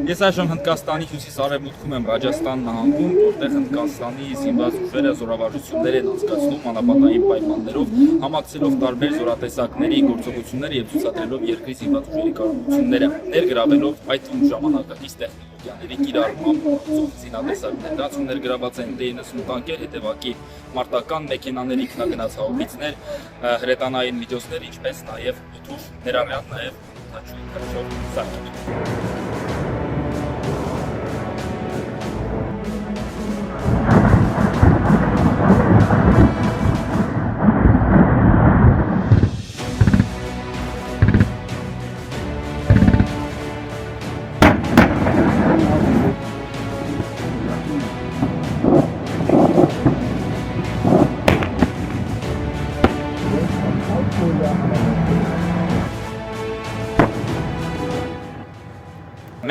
Ես այժմ Հնդկաստանի հյուսիս-արևմուտքում եմ Ռաջաստան նահանգում, որտեղ Հնդկաստանի զինված ուժերը զորավարժություններ են անցկացնում անապատային պայմաններով, համակցելով տարբեր զորատեսակների գործողություններ եւ ցուցադրելով երկրի զինված ուժերի կարողությունները, ներգրավելով այդ թվում ժամանակակից տեխնոլոգիաների կիրառմամբ զինատեսակներ։ Դրանցում ներգրաված են T-90 տանկեր, հետևակի մարտական մեքենաներ, ինքնագնաց հաուբիցներ, հրետանային միջոցներ, ինչպես նաեւ օդուժ, ներառյալ նաեւ քարշով սարքեր։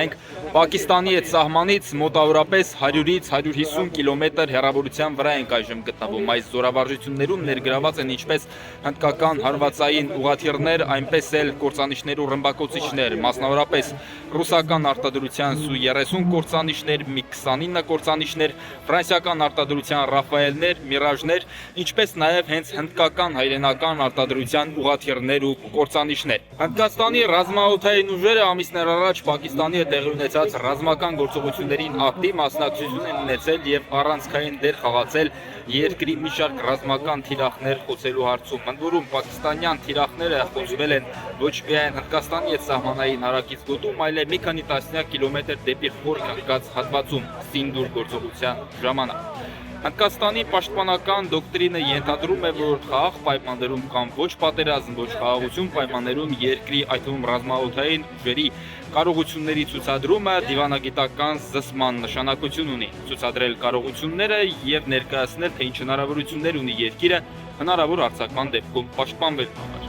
Մենք Պակիստանի այդ սահմանից մոտավորապես 100-ից 150 կիլոմետր հեռավորության վրա ենք այժմ գտնվում։ Այս զորավարժություններում ներգրաված են ինչպես հնդկական հարվածային ուղղաթիռներ, այնպես էլ կործանիչներ ու ռմբակոծիչներ, մասնավորապես ռուսական արտադրության Su-30 կործանիչներ, MiG-29 կործանիչներ, ֆրանսիական արտադրության Ռաֆայելներ, Միրաժներ, ինչպես նաև հենց հնդկական հայրենական արտադրության ուղղաթիռներ ու կործանիչներ։ Հնդկաստանի ռազմաօդային ուժերը ամիսներ առաջ Պակիստանի տեղի ունեցած ռազմական գործողություններին ակտիվ մասնակցություն են ունեցել եւ առանցքային դեր խաղացել երկրի մի շարք ռազմական թիրախներ խոցելու հարցում։ Ընդ որում պակիստանյան թիրախները խոցվել են ոչ միայն Հնդկաստանի հետ սահմանային հարակից գոտում, այլև մի քանի տասնյակ կիլոմետր դեպի խոր կանգնած հատվածում Սինդուր գործողության ժամանակ։ Հնդկաստանի պաշտպանական դոկտրինը ենթադրում է, որ խաղաղ պայմաններում կամ ոչ պատերազմ, ոչ խաղաղություն պայմաններում երկրի, այդ թվում ռազմաօդային ուժերի կարողությունների ցուցադրումը դիվանագիտական զսպման նշանակություն ունի։ Ցուցադրել կարողությունները եւ ներկայացնել, թե ինչ հնարավորություններ ունի երկիրը հնարավոր արձակման դեպքում պաշտպանվելու համար։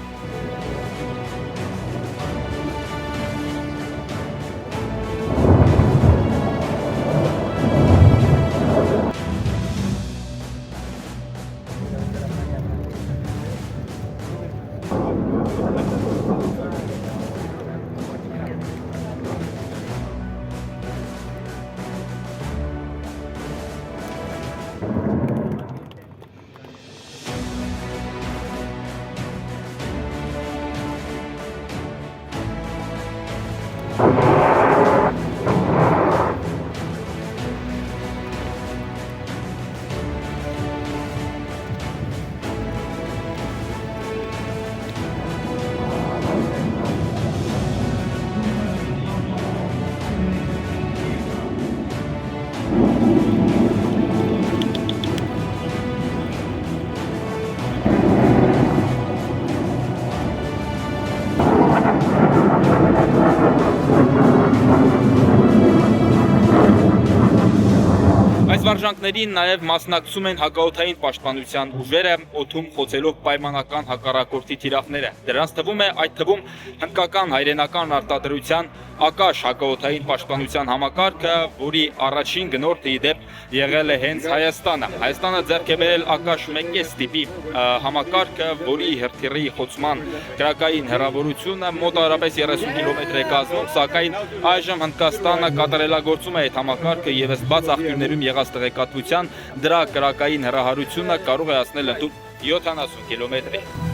Այս վարժանքներին նաև մասնակցում են հակաօդային պաշտպանության ուժերը, օդում խոցելով պայմանական հակառակորդի թիրախները։ Դրանց թվում է այդ թվում հնդկական հայրենական արտադրության Ակաշ հակաօդային պաշտպանության համակարգը, որի առաջին գնորդը ի դեպ եղել է հենց Հայաստանը։ Հայաստանը ձեռք է բերել Ակաշ 1S տիպի համակարգը, որի հրթիռի խոցման կրակային հեռավորությունը մոտավորապես 30 կիլոմետր է կազմում, սակայն այժմ Հնդկաստանը կատարելագործում է այդ համակարգը եւ ըստ բաց աղբյուրներում եղած տեղեկատվության դրա կրակային հեռահարությունը կարող է հասնել ընդհանուր 70 կիլոմետրի։